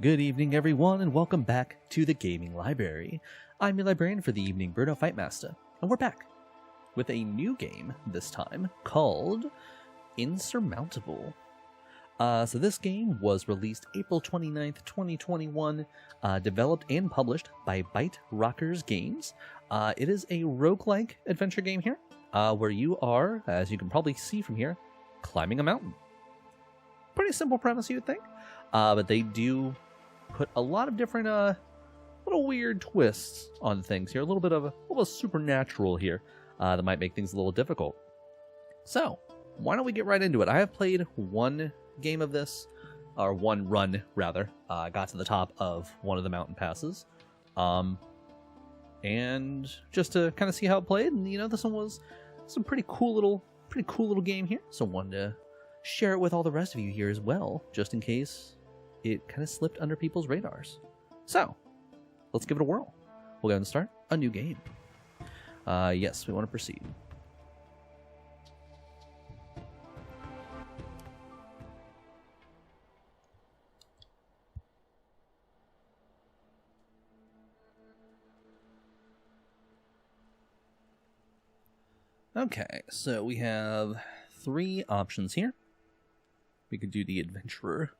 Good evening, everyone, and welcome back to the Gaming Library. I'm your librarian for the evening, Bruno Fightmaster, and we're back with a new game this time called Insurmountable. So this game was released April 29th, 2021, developed and published by Byterocker Games. It is a roguelike adventure game here, where you are, as you can probably see from here, climbing a mountain. Pretty simple premise, you would think, but they do put a lot of different little weird twists on things here. A little bit of a supernatural here that might make things a little difficult. So why don't we get right into it? I have played one game of this, or one run rather. I got to the top of one of the mountain passes, and just to kind of see how it played. And this one was some pretty cool little game here. So wanted to share it with all the rest of you here as well, just in case it kind of slipped under people's radars. So let's give it a whirl. We'll go ahead and start a new game. Yes, we want to proceed. Okay, so we have three options here. We could do the adventurer.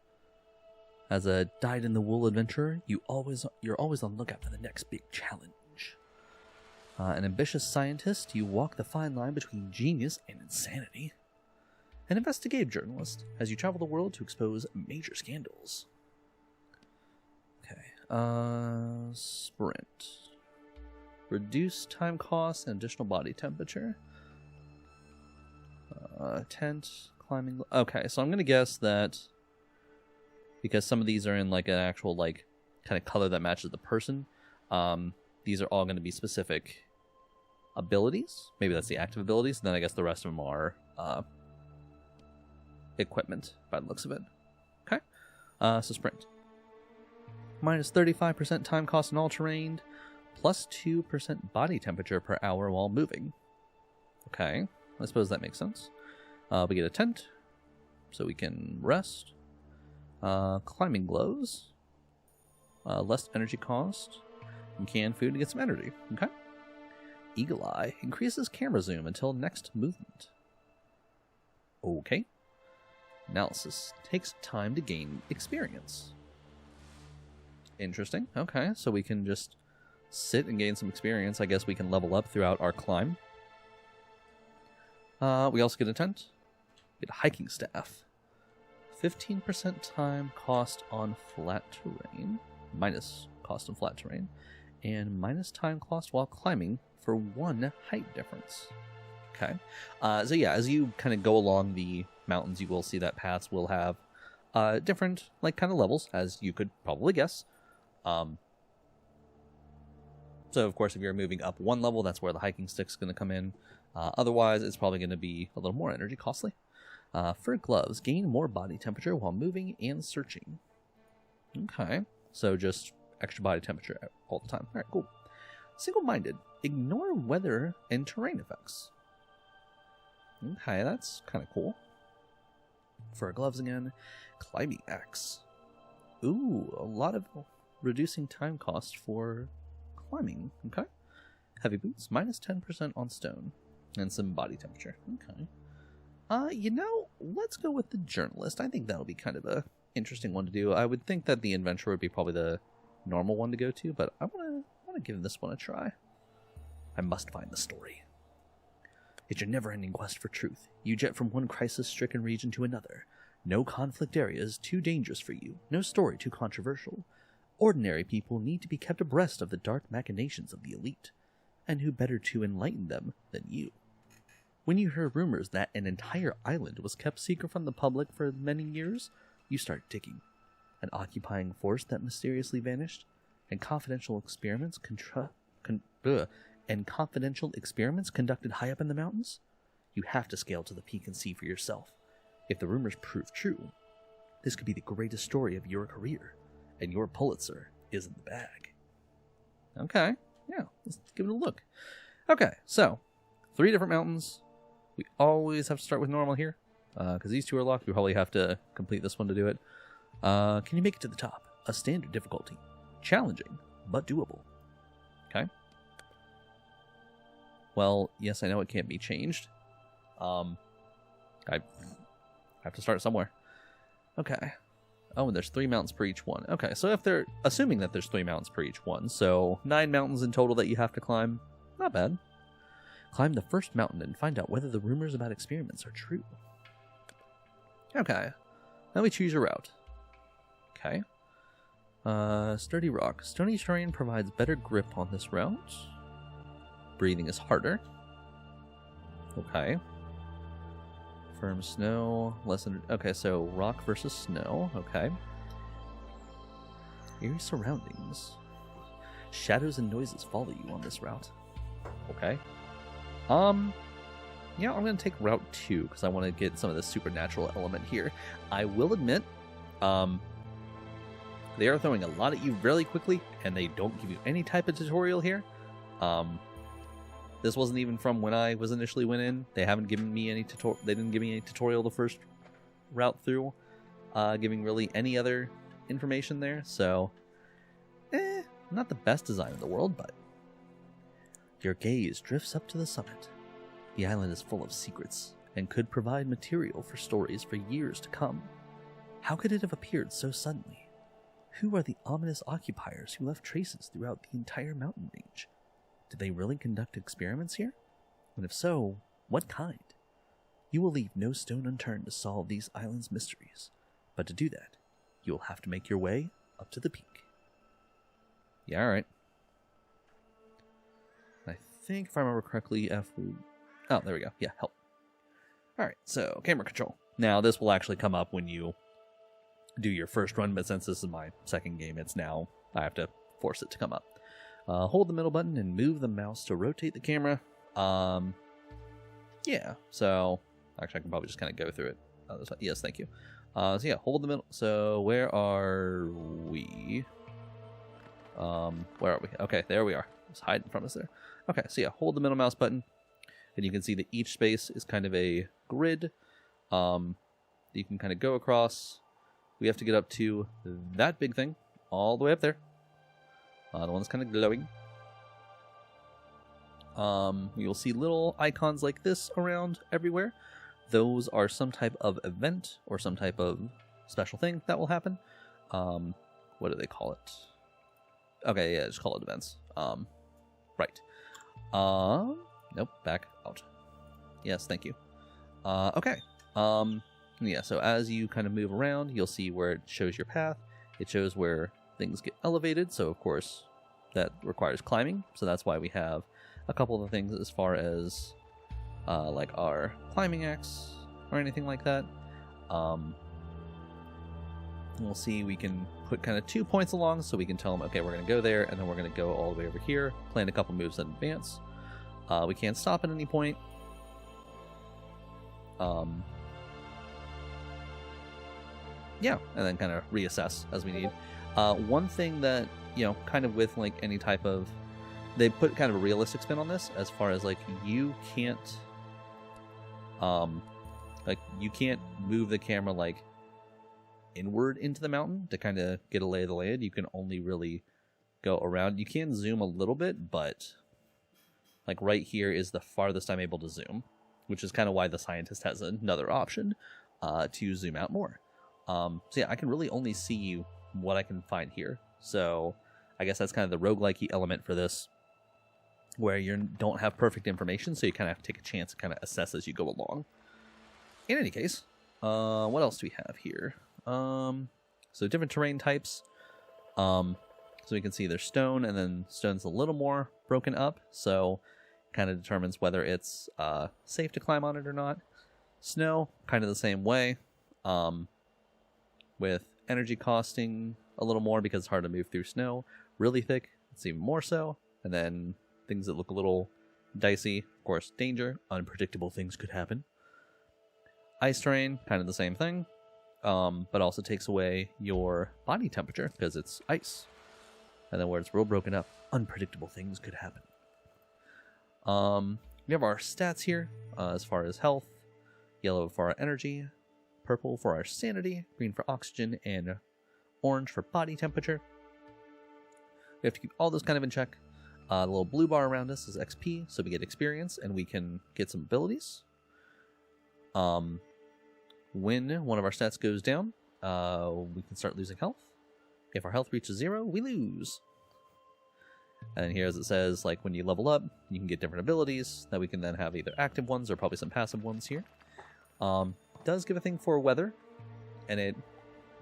As a dyed-in-the-wool adventurer, you're always on the lookout for the next big challenge. An ambitious scientist, you walk the fine line between genius and insanity. An investigative journalist, as you travel the world to expose major scandals. Okay, sprint. Reduce time cost and additional body temperature. Tent, climbing... Okay, so I'm going to guess that because some of these are in like an actual like kind of color that matches the person, these are all going to be specific abilities. Maybe that's the active abilities, and then I guess the rest of them are equipment by the looks of it. Okay, so sprint. Minus 35% time cost in all terrain, plus 2% body temperature per hour while moving. Okay, I suppose that makes sense. We get a tent, so we can rest. Climbing gloves, less energy cost, and canned food to get some energy. Okay. Eagle Eye increases camera zoom until next movement. Okay. Analysis takes time to gain experience. Interesting. Okay, so we can just sit and gain some experience. I guess we can level up throughout our climb. We also get a tent. We get a hiking staff. 15% time cost on flat terrain, minus cost on flat terrain, and minus time cost while climbing for 1 height difference. Okay, so yeah, as you kind of go along the mountains, you will see that paths will have different like kind of levels, as you could probably guess. So of course, if you're moving up 1 level, that's where the hiking stick's going to come in. Otherwise, it's probably going to be a little more energy costly. Fur gloves gain more body temperature while moving and searching. Okay, so just extra body temperature all the time. All right, cool. Single-minded. Ignore weather and terrain effects. Okay, that's kind of cool. Fur gloves again. Climbing axe. Ooh, a lot of reducing time cost for climbing. Okay. Heavy boots, minus 10% on stone. And some body temperature. Okay. Let's go with the journalist. I think that'll be kind of a interesting one to do. I would think that the adventurer would be probably the normal one to go to, but I want to give this one a try. I must find the story. It's your never-ending quest for truth. You jet from one crisis-stricken region to another. No conflict area is too dangerous for you. No story too controversial. Ordinary people need to be kept abreast of the dark machinations of the elite. And who better to enlighten them than you? When you hear rumors that an entire island was kept secret from the public for many years, you start digging. An occupying force that mysteriously vanished, and confidential experiments conducted high up in the mountains? You have to scale to the peak and see for yourself. If the rumors prove true, this could be the greatest story of your career, and your Pulitzer is in the bag. Okay, yeah, let's give it a look. Okay, so 3 different mountains. We always have to start with normal here, because these 2 are locked. We probably have to complete this one to do it. Can you make it to the top? a standard difficulty. Challenging, but doable. Okay. Well, yes, I know it can't be changed. I have to start somewhere. Okay. Oh, and there's 3 mountains per each one. Okay, so if they're assuming that there's 3 mountains per each one, so 9 mountains in total that you have to climb. Not bad. Climb the first mountain and find out whether the rumors about experiments are true. Okay. Now we choose a route. Okay. Sturdy rock. Stony terrain provides better grip on this route. Breathing is harder. Okay. Firm snow. Okay, so rock versus snow. Okay. Eerie surroundings. Shadows and noises follow you on this route. Okay. Yeah, I'm going to take Route 2 because I want to get some of the supernatural element here. I will admit, they are throwing a lot at you really quickly, and they don't give you any type of tutorial here. This wasn't even from when I was initially went in. They haven't given me any They didn't give me any tutorial the first route through, giving really any other information there. So, not the best design in the world, but your gaze drifts up to the summit. The island is full of secrets and could provide material for stories for years to come. How could it have appeared so suddenly? Who are the ominous occupiers who left traces throughout the entire mountain range? Did they really conduct experiments here? And if so, what kind? You will leave no stone unturned to solve these islands' mysteries, but to do that, you will have to make your way up to the peak. Yeah, alright. I think if I remember correctly, Oh, there we go. Yeah, help. Alright, so camera control. Now, this will actually come up when you do your first run, but since this is my second game, it's now, I have to force it to come up. Hold the middle button and move the mouse to rotate the camera. Yeah, so, actually I can probably just kind of go through it. Yes, thank you. So yeah, hold the middle. So, where are we? Where are we? Okay, there we are. It's hiding from us there. Okay, so yeah, hold the middle mouse button. And you can see that each space is kind of a grid. You can kind of go across. We have to get up to that big thing, all the way up there. The one that's kind of glowing. You'll see little icons like this around everywhere. Those are some type of event or some type of special thing that will happen. What do they call it? Okay, yeah, just call it events. Right. Nope, back out. Yes, thank you. Okay. Yeah, so as you kind of move around, you'll see where it shows your path. It shows where things get elevated, so of course that requires climbing. So that's why we have a couple of the things as far as like our climbing axe or anything like that. We'll see we can put kind of 2 points along so we can tell them, okay, we're going to go there, and then we're going to go all the way over here, plan a couple moves in advance. We can't stop at any point. Yeah, and then kind of reassess as we need. One thing that, you know, kind of with like any type of, they put kind of a realistic spin on this as far as like you can't move the camera like inward into the mountain to kind of get a lay of the land. You can only really go around. You can zoom a little bit, but like right here is the farthest I'm able to zoom, which is kind of why the scientist has another option to zoom out more. So yeah, I can really only see what I can find here. So I guess that's kind of the roguelike element for this, where you don't have perfect information, so you kind of have to take a chance and kind of assess as you go along. In any case, what else do we have here? So different terrain types. So we can see there's stone, and then stone's a little more broken up, so kind of determines whether it's safe to climb on it or not. Snow, kind of the same way, with energy costing a little more because it's hard to move through snow. Really thick, it's even more so. And then things that look a little dicey, of course, danger, unpredictable things could happen. Ice terrain, kind of the same thing, but also takes away your body temperature because it's ice. And then where it's real broken up, unpredictable things could happen. We have our stats here as far as health, yellow for our energy, purple for our sanity, green for oxygen, and orange for body temperature. We have to keep all those kind of in check. The little blue bar around us is XP, so we get experience and we can get some abilities. When one of our stats goes down, we can start losing health. If our health reaches 0, we lose. And here, as it says, like when you level up, you can get different abilities that we can then have either active ones or probably some passive ones here. It does give a thing for weather, and it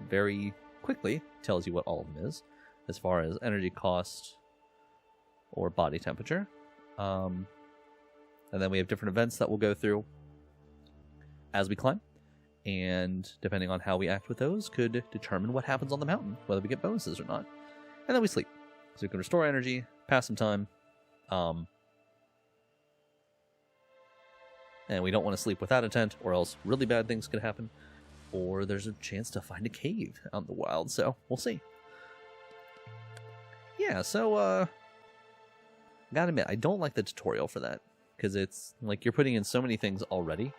very quickly tells you what all of them is, as far as energy cost or body temperature. And then we have different events that we'll go through as we climb, and depending on how we act with those could determine what happens on the mountain, whether we get bonuses or not. And then we sleep, so we can restore energy, pass some time, and we don't want to sleep without a tent, or else really bad things could happen, or there's a chance to find a cave out in the wild, so we'll see. Yeah, so gotta admit, I don't like the tutorial for that, because it's like you're putting in so many things already,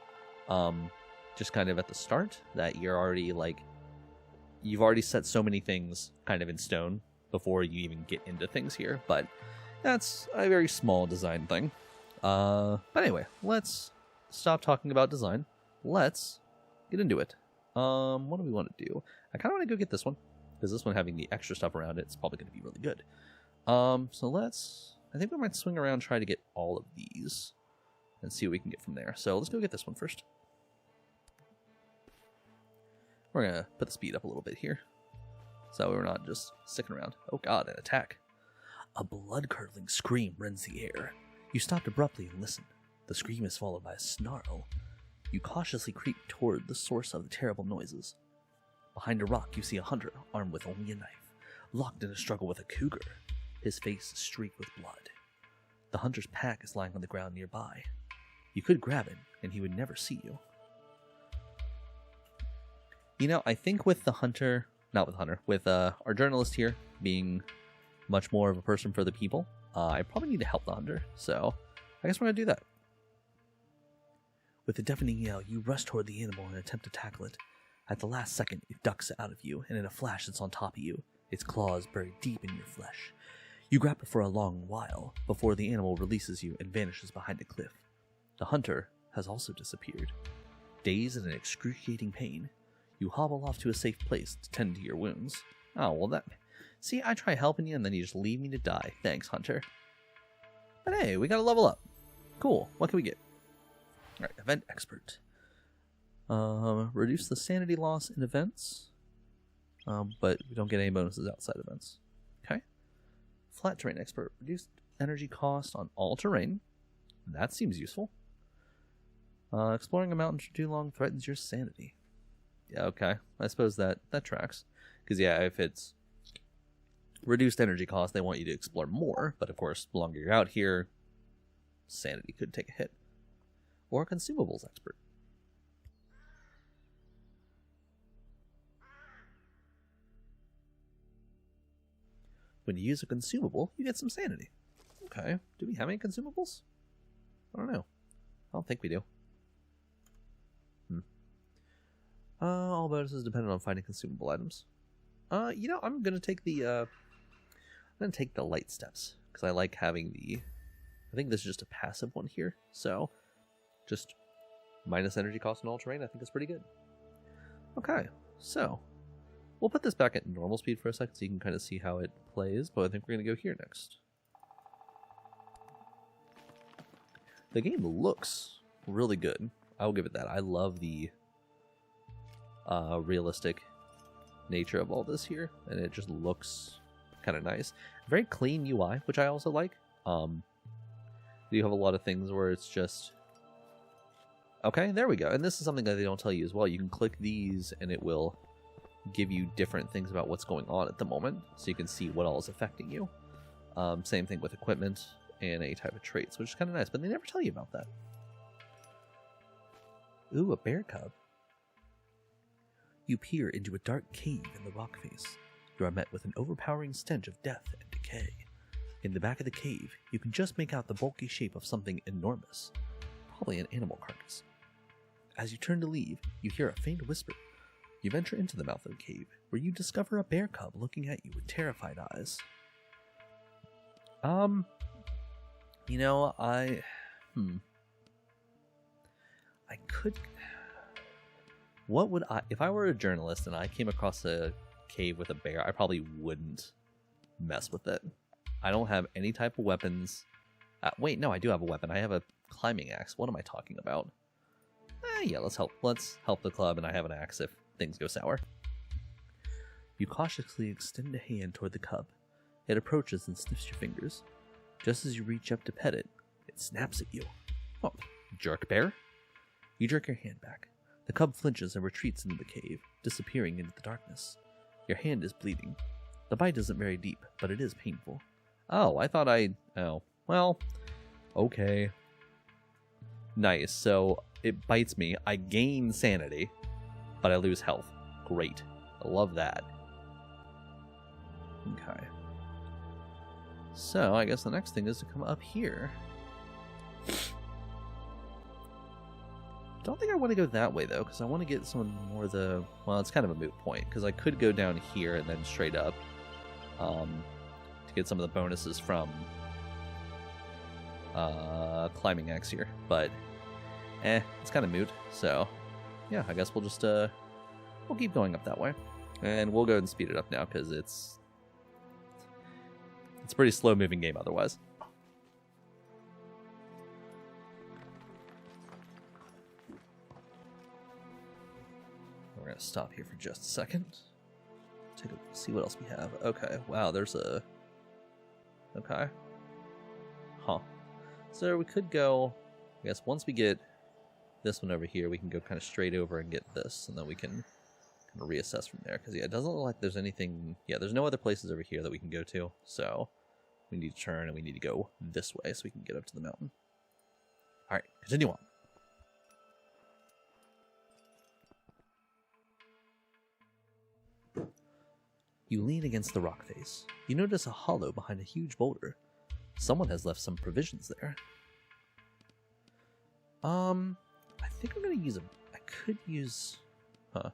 just kind of at the start, that you're already like, you've already set so many things kind of in stone before you even get into things here, but that's a very small design thing. But anyway, let's stop talking about design. Let's get into it. What do we want to do? I kind of want to go get this one, because this one having the extra stuff around it is probably going to be really good. So let's, I think we might swing around and try to get all of these and see what we can get from there. So let's go get this one first. We're going to put the speed up a little bit here, so we're not just sticking around. Oh god, an attack. A blood-curdling scream rends the air. You stopped abruptly and listen. The scream is followed by a snarl. You cautiously creep toward the source of the terrible noises. Behind a rock, you see a hunter armed with only a knife, locked in a struggle with a cougar. His face is streaked with blood. The hunter's pack is lying on the ground nearby. You could grab it, and he would never see you. You know, I think with the hunter, not with Hunter, with our journalist here being much more of a person for the people, I probably need to help the hunter, so I guess we're going to do that. With a deafening yell, you rush toward the animal and attempt to tackle it. At the last second, it ducks out of you, and in a flash it's on top of you, its claws buried deep in your flesh. You grab it for a long while, before the animal releases you and vanishes behind a cliff. The hunter has also disappeared. Dazed and in excruciating pain, you hobble off to a safe place to tend to your wounds. Oh, well that... See, I try helping you and then you just leave me to die. Thanks, hunter. But hey, we got to level up. Cool. What can we get? Alright, event expert. Reduce the sanity loss in events. But we don't get any bonuses outside events. Okay. Flat terrain expert. Reduced energy cost on all terrain. That seems useful. Exploring a mountain for too long threatens your sanity. Yeah, okay. I suppose that tracks. Because, yeah, if it's reduced energy cost, they want you to explore more. But, of course, the longer you're out here, sanity could take a hit. Or consumables expert. When you use a consumable, you get some sanity. Okay. Do we have any consumables? I don't know. I don't think we do. All bonuses dependent on finding consumable items. You know, I'm gonna take the light steps because I like having the. I think this is just a passive one here, so just minus energy cost in all terrain. I think it's pretty good. Okay, so we'll put this back at normal speed for a second so you can kind of see how it plays. But I think we're gonna go here next. The game looks really good. I'll give it that. I love the realistic nature of all this here, and it just looks kind of nice. Very clean UI, which I also like. You have a lot of things where it's just okay, there we go. And this is something that they don't tell you as well. You can click these and it will give you different things about what's going on at the moment, so you can see what all is affecting you. Same thing with equipment and any type of traits, which is kind of nice, but they never tell you about that. Ooh, a bear cub. You peer into a dark cave in the rock face. You are met with an overpowering stench of death and decay. In the back of the cave, you can just make out the bulky shape of something enormous, probably an animal carcass. As you turn to leave, you hear a faint whisper. You venture into the mouth of the cave, where you discover a bear cub looking at you with terrified eyes. You know, I could... What would I... If I were a journalist and I came across a cave with a bear, I probably wouldn't mess with it. I don't have any type of weapons. Wait, no, I do have a weapon. I have a climbing axe. What am I talking about? Yeah, let's help the club, and I have an axe if things go sour. You cautiously extend a hand toward the cub. It approaches and sniffs your fingers. Just as you reach up to pet it, it snaps at you. Oh, jerk bear. You jerk your hand back. The cub flinches and retreats into the cave, disappearing into the darkness. Your hand is bleeding. The bite isn't very deep, but it is painful. Oh, I thought oh, well, okay. Nice, so it bites me. I gain sanity, but I lose health. Great. I love that. Okay. So, I guess the next thing is to come up here. Don't think I want to go that way, though, because I want to get some more of the... Well, it's kind of a moot point, because I could go down here and then straight up to get some of the bonuses from climbing axe here. But, it's kind of moot. So, yeah, I guess we'll just... we'll keep going up that way. And we'll go ahead and speed it up now, because it's a pretty slow-moving game otherwise. We're going to stop here for just a second. See what else we have. Okay, wow, there's a... Okay. Huh. So we could go... I guess once we get this one over here, we can go kind of straight over and get this, and then we can kind of reassess from there. Because, yeah, it doesn't look like there's anything... Yeah, there's no other places over here that we can go to, so we need to turn and we need to go this way so we can get up to the mountain. Alright, continue on. You lean against the rock face. You notice a hollow behind a huge boulder. Someone has left some provisions there. I think I'm gonna use I could use... I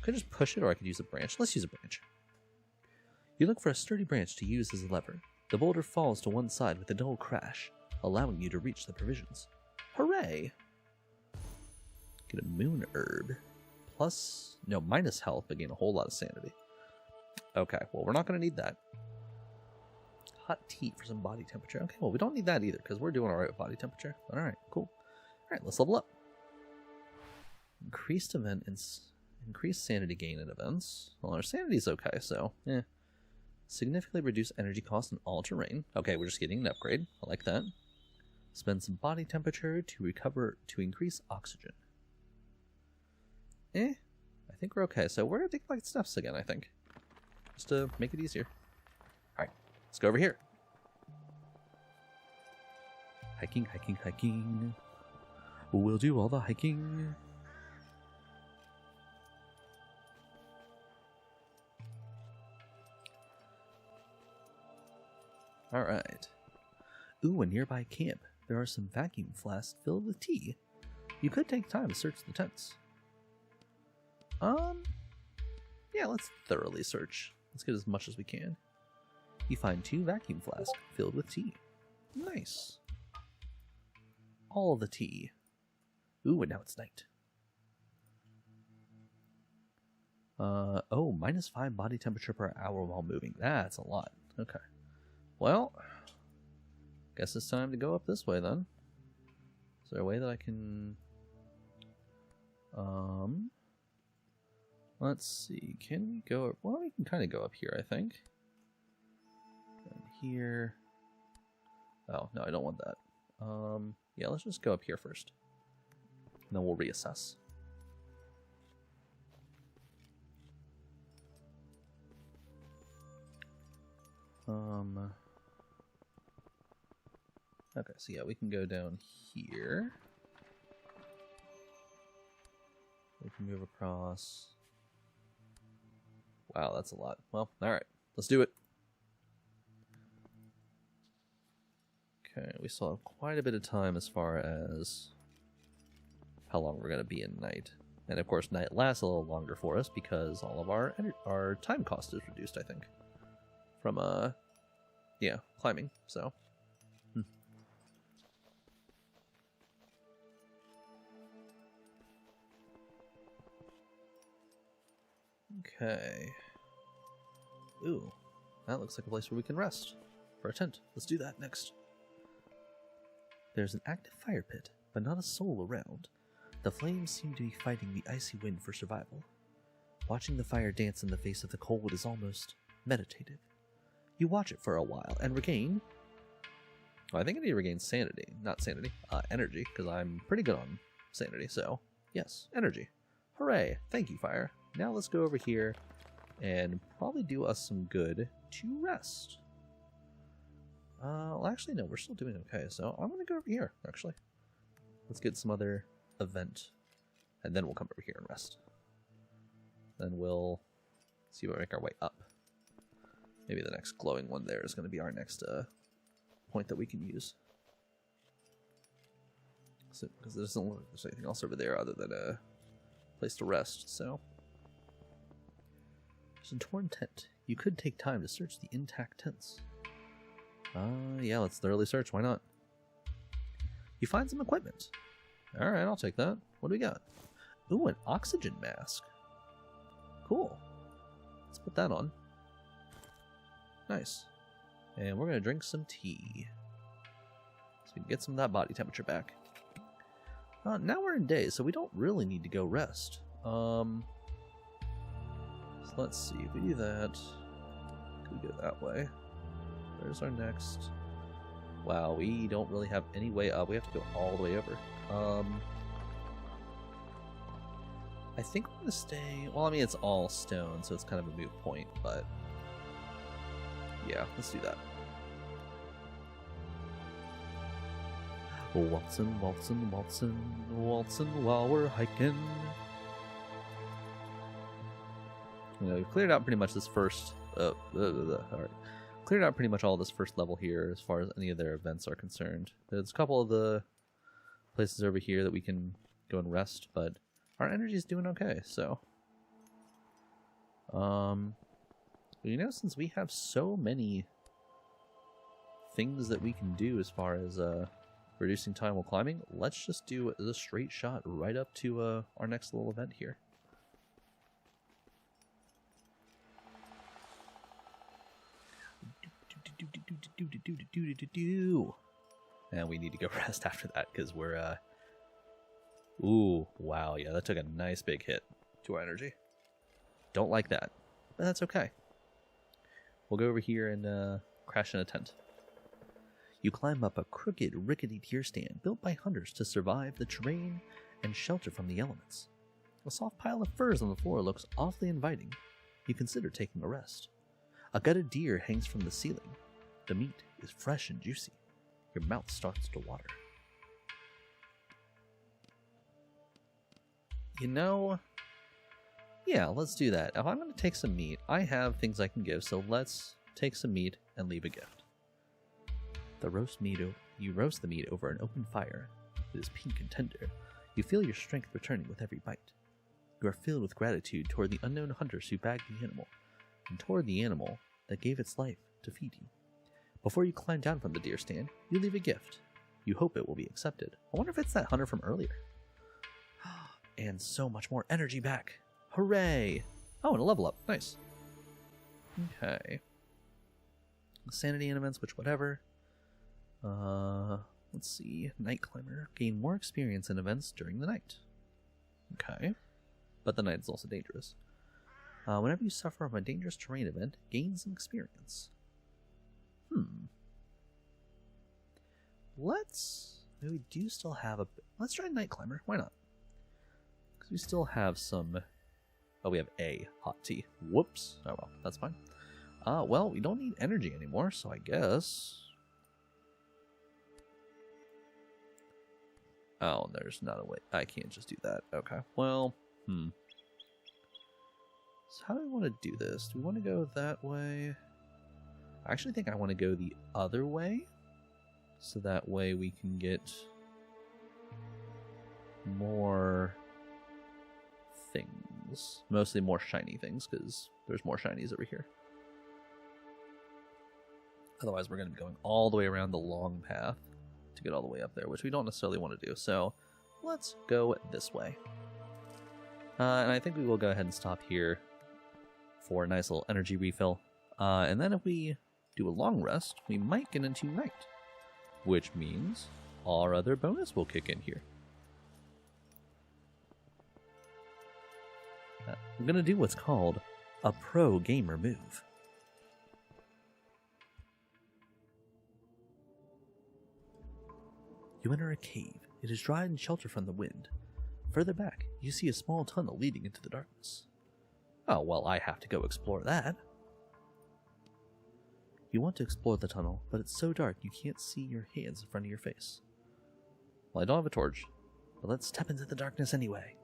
could just push it, or I could use a branch. Let's use a branch. You look for a sturdy branch to use as a lever. The boulder falls to one side with a dull crash, allowing you to reach the provisions. Hooray! Get a moon herb. Minus health, but gain a whole lot of sanity. Okay, well, we're not going to need that. Hot tea for some body temperature. Okay, well, we don't need that either, because we're doing alright with body temperature. Alright, cool. Alright, let's level up. Increased sanity gain in events. Well, our sanity's okay, so, Significantly reduce energy cost in all terrain. Okay, we're just getting an upgrade. I like that. Spend some body temperature to increase oxygen. I think we're okay. So we're going to take like steps again, I think. Just to make it easier. Alright, let's go over here. Hiking, hiking, hiking. We'll do all the hiking. Alright. Ooh, a nearby camp. There are some vacuum flasks filled with tea. You could take time to search the tents. Yeah, let's thoroughly search. Let's get as much as we can. You find 2 vacuum flasks filled with tea. Nice. All the tea. Ooh, and now it's night. Oh, -5 body temperature per hour while moving. That's a lot. Okay. Well, guess it's time to go up this way then. Is there a way that I can... Let's see. Can we go... Well, we can kind of go up here, I think. And here... Oh, no, I don't want that. Yeah, let's just go up here first. And then we'll reassess. Okay, so yeah, we can go down here. We can move across. Wow, that's a lot. Well, alright, let's do it. Okay, we still have quite a bit of time as far as how long we're going to be in night. And of course, night lasts a little longer for us because all of our time cost is reduced, I think, from yeah, climbing. So, okay. Ooh, that looks like a place where we can rest for a tent. Let's do that next. There's an active fire pit, but not a soul around. The flames seem to be fighting the icy wind for survival. Watching the fire dance in the face of the cold is almost meditative. You watch it for a while and regain... Well, I think I need to regain sanity. Not sanity, energy, because I'm pretty good on sanity, so yes, energy. Hooray! Thank you, fire. Now let's go over here and probably do us some good to rest. Well, actually, no, we're still doing okay, so I'm going to go over here, actually. Let's get some other event, and then we'll come over here and rest. Then we'll see if we make our way up. Maybe the next glowing one there is going to be our next point that we can use. So, because it doesn't look like there's anything else over there other than a place to rest, so... There's a torn tent. You could take time to search the intact tents. Yeah, let's thoroughly search. Why not? You find some equipment. Alright, I'll take that. What do we got? Ooh, an oxygen mask. Cool. Let's put that on. Nice. And we're going to drink some tea. So we can get some of that body temperature back. Now we're in day, so we don't really need to go rest. So let's see. If we do that, could we go that way? Where's our next? Wow, we don't really have any way up. We have to go all the way over. I think we're going to stay... Well, I mean, it's all stone, so it's kind of a moot point, but... Yeah, let's do that. Waltzin', waltzin', waltzin', waltzin' while we're hiking. You know, we've cleared out pretty much this first... Alright. Cleared out pretty much all this first level here as far as any of their events are concerned. There's a couple of the places over here that we can go and rest, but our energy's doing okay, so... You know, since we have so many things that we can do as far as reducing time while climbing, let's just do the straight shot right up to our next little event here. And we need to go rest after that because we're ooh, wow, yeah, that took a nice big hit to our energy. Don't like that, but that's okay. We'll go over here and crash in a tent. You climb up a crooked, rickety deer stand built by hunters to survive the terrain and shelter from the elements. A soft pile of furs on the floor looks awfully inviting. You consider taking a rest. A gutted deer hangs from the ceiling. The meat is fresh and juicy. Your mouth starts to water. You know, yeah, let's do that. If I'm going to take some meat, I have things I can give, so let's take some meat and leave a gift. You roast the meat over an open fire. It is pink and tender. You feel your strength returning with every bite. You are filled with gratitude toward the unknown hunters who bagged the animal, and toward the animal that gave its life to feed you. Before you climb down from the deer stand, you leave a gift. You hope it will be accepted. I wonder if it's that hunter from earlier. And so much more energy back. Hooray! Oh, and a level up. Nice. Okay. Sanity and events, which whatever. Let's see. Night Climber. Gain more experience in events during the night. Okay. But the night is also dangerous. Whenever you suffer from a dangerous terrain event, gain some experience. We do still have a... Let's try Night Climber. Why not? Because we still have some... Oh, we have a hot tea. Whoops. Oh well, that's fine. Well, we don't need energy anymore, so I guess... Oh, there's not a way. I can't just do that. Okay. Well, So how do we want to do this? Do we want to go that way? I actually think I want to go the other way. So that way we can get more things. Mostly more shiny things, because there's more shinies over here. Otherwise, we're going to be going all the way around the long path to get all the way up there, which we don't necessarily want to do. So let's go this way. And I think we will go ahead and stop here for a nice little energy refill. And then if we do a long rest, we might get into night, which means our other bonus will kick in here. I'm going to do what's called a pro gamer move. You enter a cave. It is dry and sheltered from the wind. Further back, you see a small tunnel leading into the darkness. Oh, well, I have to go explore that. You want to explore the tunnel, but it's so dark you can't see your hands in front of your face. Well, I don't have a torch, but let's step into the darkness anyway.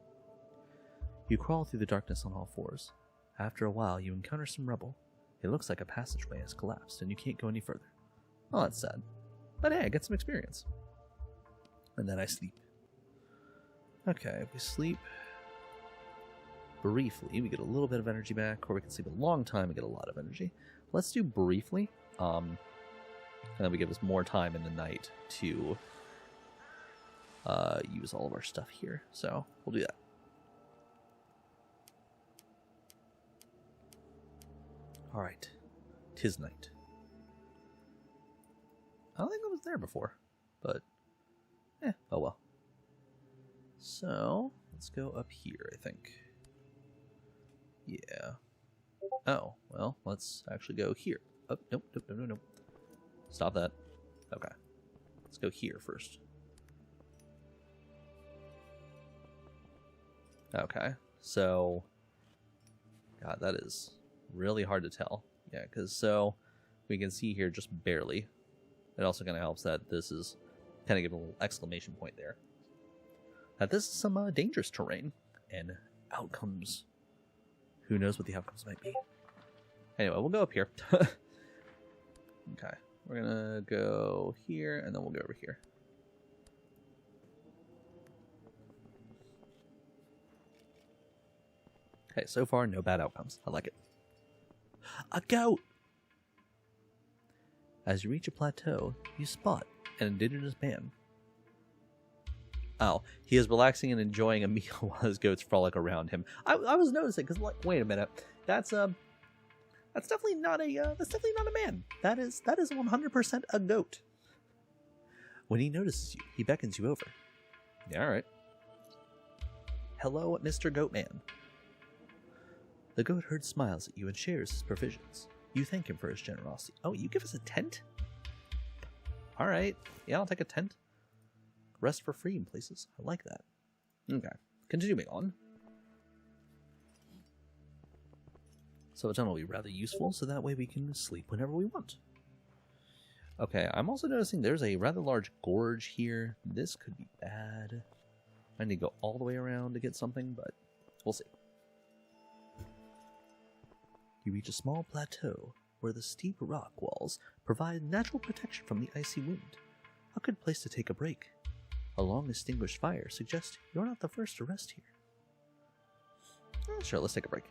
You crawl through the darkness on all fours. After a while, you encounter some rubble. It looks like a passageway has collapsed, and you can't go any further. Oh, that's sad. But hey, I get some experience. And then I sleep. Okay, if we sleep briefly, we get a little bit of energy back, or we can sleep a long time and get a lot of energy. Let's do briefly, and then we give us more time in the night to use all of our stuff here. So we'll do that. All right, 'tis night. I don't think I was there before, but oh well. So let's go up here, I think. Yeah. Oh, well, let's actually go here. Oh, nope. Stop that. Okay. Let's go here first. Okay, so... God, that is really hard to tell. Yeah, because so we can see here just barely. It also kind of helps that this is kind of give a little exclamation point there. That this is some dangerous terrain and outcomes. Who knows what the outcomes might be. Anyway, we'll go up here. Okay, we're gonna go here and then we'll go over here. Okay, so far no bad outcomes. I like it. A goat! As you reach a plateau, you spot an indigenous man. Oh, he is relaxing and enjoying a meal while his goats frolic around him. I was noticing because, like, wait a minute, that's definitely not a man. That is 100% a goat. When he notices you, he beckons you over. Yeah, all right. Hello, Mr. Goatman. The goat herd smiles at you and shares his provisions. You thank him for his generosity. Oh, you give us a tent? All right. Yeah, I'll take a tent. Rest for free in places. I like that. Okay. Continuing on. So a tunnel will be rather useful, so that way we can sleep whenever we want. Okay, I'm also noticing there's a rather large gorge here. This could be bad. I need to go all the way around to get something, but we'll see. You reach a small plateau where the steep rock walls provide natural protection from the icy wind. A good place to take a break. A long-extinguished fire suggests you're not the first to rest here. Sure, let's take a break.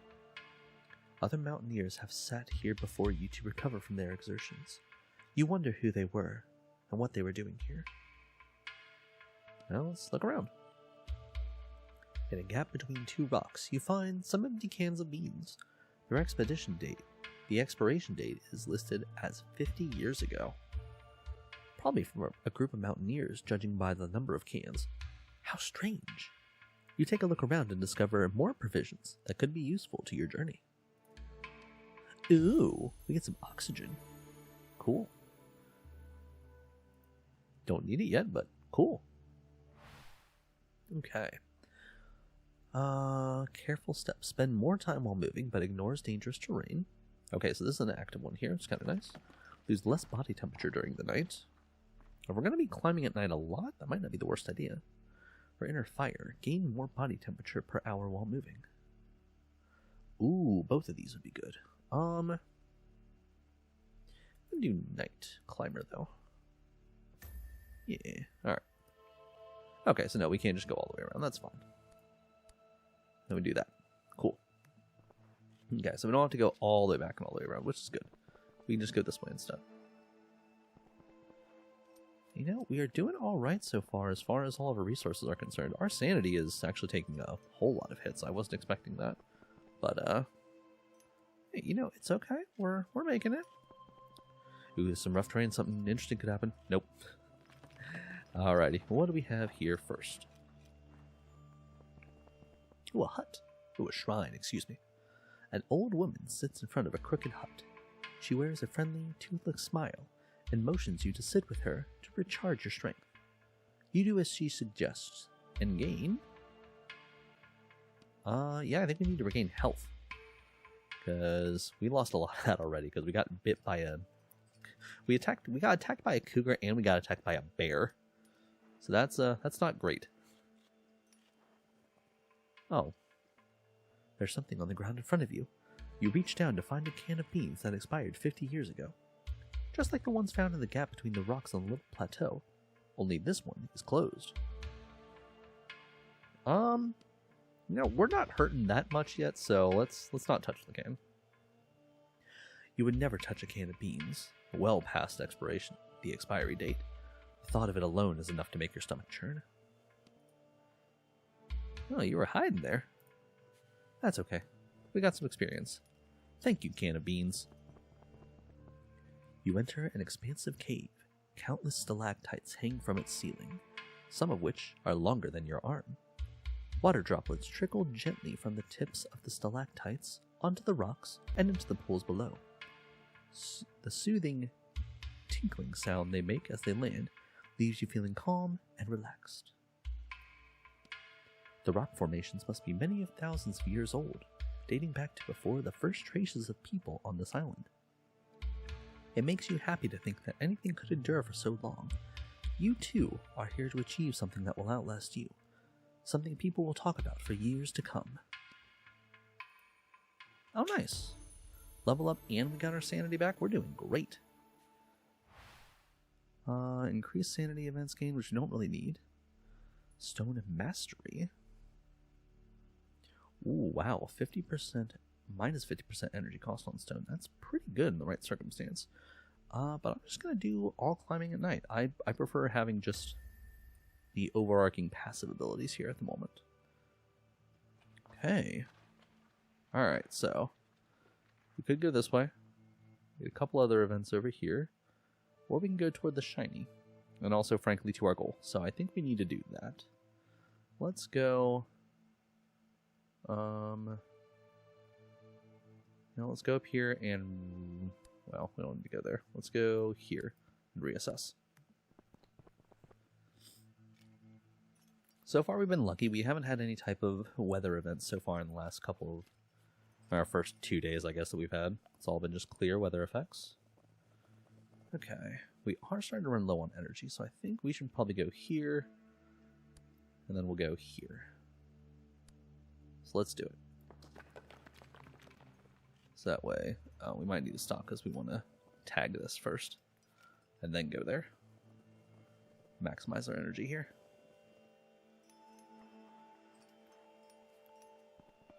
Other mountaineers have sat here before you to recover from their exertions. You wonder who they were and what they were doing here. Well, let's look around. In a gap between two rocks, you find some empty cans of beans. Your expedition date. The expiration date is listed as 50 years ago. Probably from a group of mountaineers, judging by the number of cans. How strange. You take a look around and discover more provisions that could be useful to your journey. Ooh, we get some oxygen. Cool. Don't need it yet, but cool. Okay. Careful steps. Spend more time while moving, but ignores dangerous terrain. Okay, so this is an active one here. It's kind of nice. Lose less body temperature during the night. If we're going to be climbing at night a lot, that might not be the worst idea. For inner fire, gain more body temperature per hour while moving. Ooh, both of these would be good. I'm gonna do night climber though. Yeah, alright. Okay, so no, we can't just go all the way around. That's fine. Then we do that. Cool. Okay, so we don't have to go all the way back and all the way around, which is good. We can just go this way instead. You know, we are doing all right so far as all of our resources are concerned. Our sanity is actually taking a whole lot of hits. I wasn't expecting that. But, hey, you know, it's okay. We're making it. Ooh, some rough terrain. Something interesting could happen. Nope. Alrighty. What do we have here first? Ooh, a hut. Ooh, a shrine, excuse me. An old woman sits in front of a crooked hut. She wears a friendly, toothless smile and motions you to sit with her to recharge your strength. You do as she suggests and gain... yeah, I think we need to regain health. Because we lost a lot of that already, because we got bit by a... We got attacked by a cougar and we got attacked by a bear. So that's not great. Oh. There's something on the ground in front of you. You reach down to find a can of beans that expired 50 years ago. Just like the ones found in the gap between the rocks on the little plateau. Only this one is closed. You know, we're not hurting that much yet, so let's not touch the can. You would never touch a can of beans, well past the expiry date. The thought of it alone is enough to make your stomach churn. Oh, you were hiding there. That's okay. We got some experience. Thank you, can of beans. You enter an expansive cave. Countless stalactites hang from its ceiling, some of which are longer than your arm. Water droplets trickle gently from the tips of the stalactites onto the rocks and into the pools below. The soothing tinkling sound they make as they land leaves you feeling calm and relaxed. The rock formations must be many of thousands of years old, dating back to before the first traces of people on this island. It makes you happy to think that anything could endure for so long. You too are here to achieve something that will outlast you. Something people will talk about for years to come. Oh, nice. Level up and we got our sanity back. We're doing great. Increased sanity events gained, which we don't really need. Stone of Mastery. Ooh, wow. 50%, minus 50% energy cost on stone. That's pretty good in the right circumstance. But I'm just going to do all climbing at night. I prefer having just the overarching passive abilities here at the moment. Okay. Alright, so we could go this way. Get a couple other events over here. Or we can go toward the shiny. And also, frankly, to our goal. So I think we need to do that. Let's go... Now let's go up here and... Well, we don't need to go there. Let's go here and reassess. So far we've been lucky. We haven't had any type of weather events so far in the last couple of... Our first 2 days, I guess, that we've had. It's all been just clear weather effects. Okay. We are starting to run low on energy, so I think we should probably go here. And then we'll go here. So let's do it. So that way, we might need to stop because we want to tag this first. And then go there. Maximize our energy here.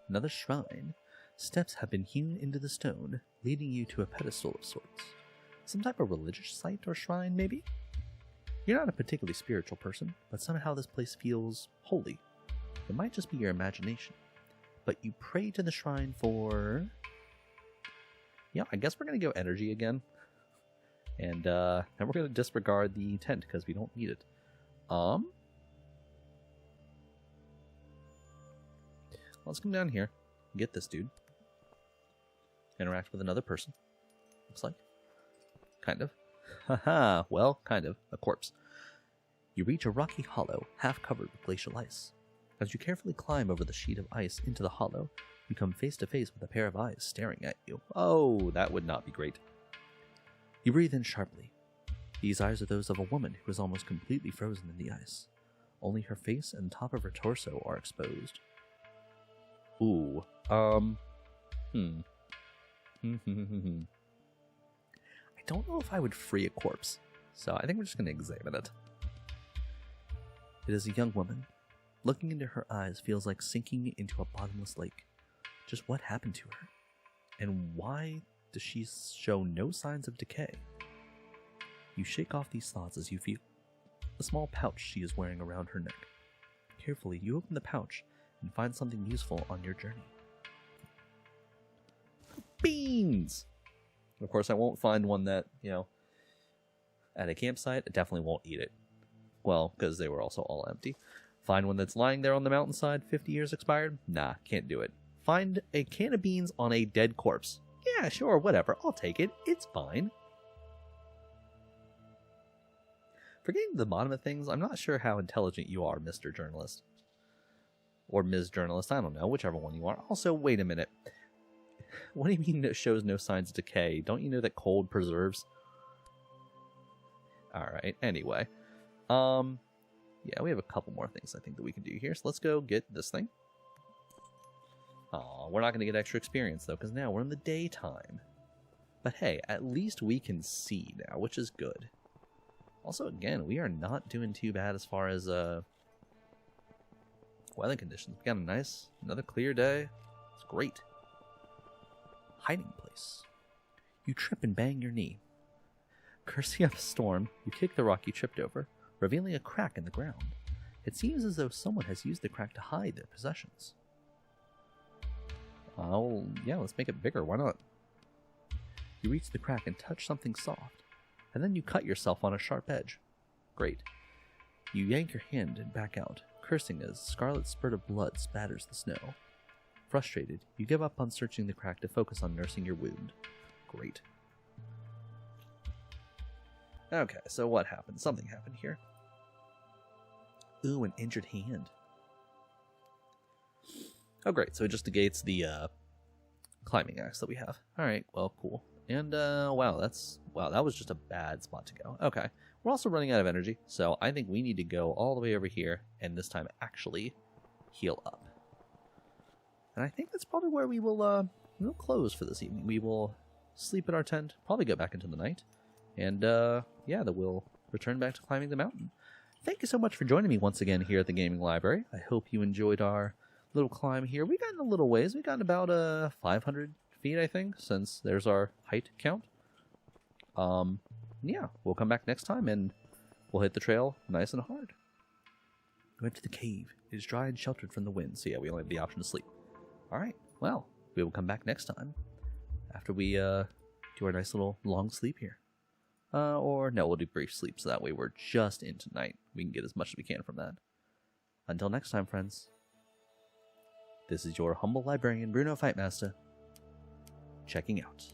Another shrine. Steps have been hewn into the stone, leading you to a pedestal of sorts. Some type of religious site or shrine, maybe? You're not a particularly spiritual person, but somehow this place feels holy. It might just be your imagination. But you pray to the shrine for... Yeah, I guess we're going to go energy again. And then we're going to disregard the tent because we don't need it. Let's come down here. Get this dude. Interact with another person. Looks like. Kind of. Haha, well, kind of. A corpse. You reach a rocky hollow, half covered with glacial ice. As you carefully climb over the sheet of ice into the hollow, you come face to face with a pair of eyes staring at you. Oh, that would not be great. You breathe in sharply. These eyes are those of a woman who is almost completely frozen in the ice. Only her face and top of her torso are exposed. Ooh, I don't know if I would free a corpse, so I think we're just going to examine it. It is a young woman. Looking into her eyes feels like sinking into a bottomless lake. Just what happened to her? And why does she show no signs of decay? You shake off these thoughts as you feel a small pouch she is wearing around her neck. Carefully, you open the pouch and find something useful on your journey. Beans! Of course, I won't find one that, at a campsite. I definitely won't eat it. Well, because they were also all empty. Find one that's lying there on the mountainside, 50 years expired? Nah, can't do it. Find a can of beans on a dead corpse. Yeah, sure, whatever. I'll take it. It's fine. For getting to the bottom of things, I'm not sure how intelligent you are, Mr. Journalist. Or Ms. Journalist, I don't know, whichever one you are. Also, wait a minute. What do you mean it shows no signs of decay? Don't you know that cold preserves? Alright, anyway. Yeah, we have a couple more things I think that we can do here. So let's go get this thing. Aw, we're not going to get extra experience, though, because now we're in the daytime. But hey, at least we can see now, which is good. Also, again, we are not doing too bad as far as weather conditions. We got another clear day. It's great. Hiding place. You trip and bang your knee. Cursing up a storm, you kick the rock you tripped over, revealing a crack in the ground. It seems as though someone has used the crack to hide their possessions. Oh, yeah, let's make it bigger. Why not? You reach the crack and touch something soft, and then you cut yourself on a sharp edge. Great. You yank your hand and back out, cursing as a scarlet spurt of blood spatters the snow. Frustrated, you give up on searching the crack to focus on nursing your wound. Great. Okay, so what happened? Something happened here. Ooh, an injured hand. Oh, great. So it just negates the climbing axe that we have. All right, well, cool. And, wow, that was just a bad spot to go. Okay. We're also running out of energy, so I think we need to go all the way over here and this time actually heal up. And I think that's probably where we'll close for this evening. We will sleep in our tent, probably go back into the night, and, yeah, then we'll return back to climbing the mountain. Thank you so much for joining me once again here at the Gaming Library. I hope you enjoyed our little climb here. We got in a little ways. We got about 500 feet, I think, since there's our height count. Yeah, we'll come back next time and we'll hit the trail nice and hard. Go into the cave. It is dry and sheltered from the wind, so yeah, we only have the option to sleep. Alright, well, we will come back next time after we do our nice little long sleep here. Or no, we'll do brief sleep, so that way we're just into night. We can get as much as we can from that. Until next time, friends. This is your humble librarian, Bruno Fightmaster, checking out.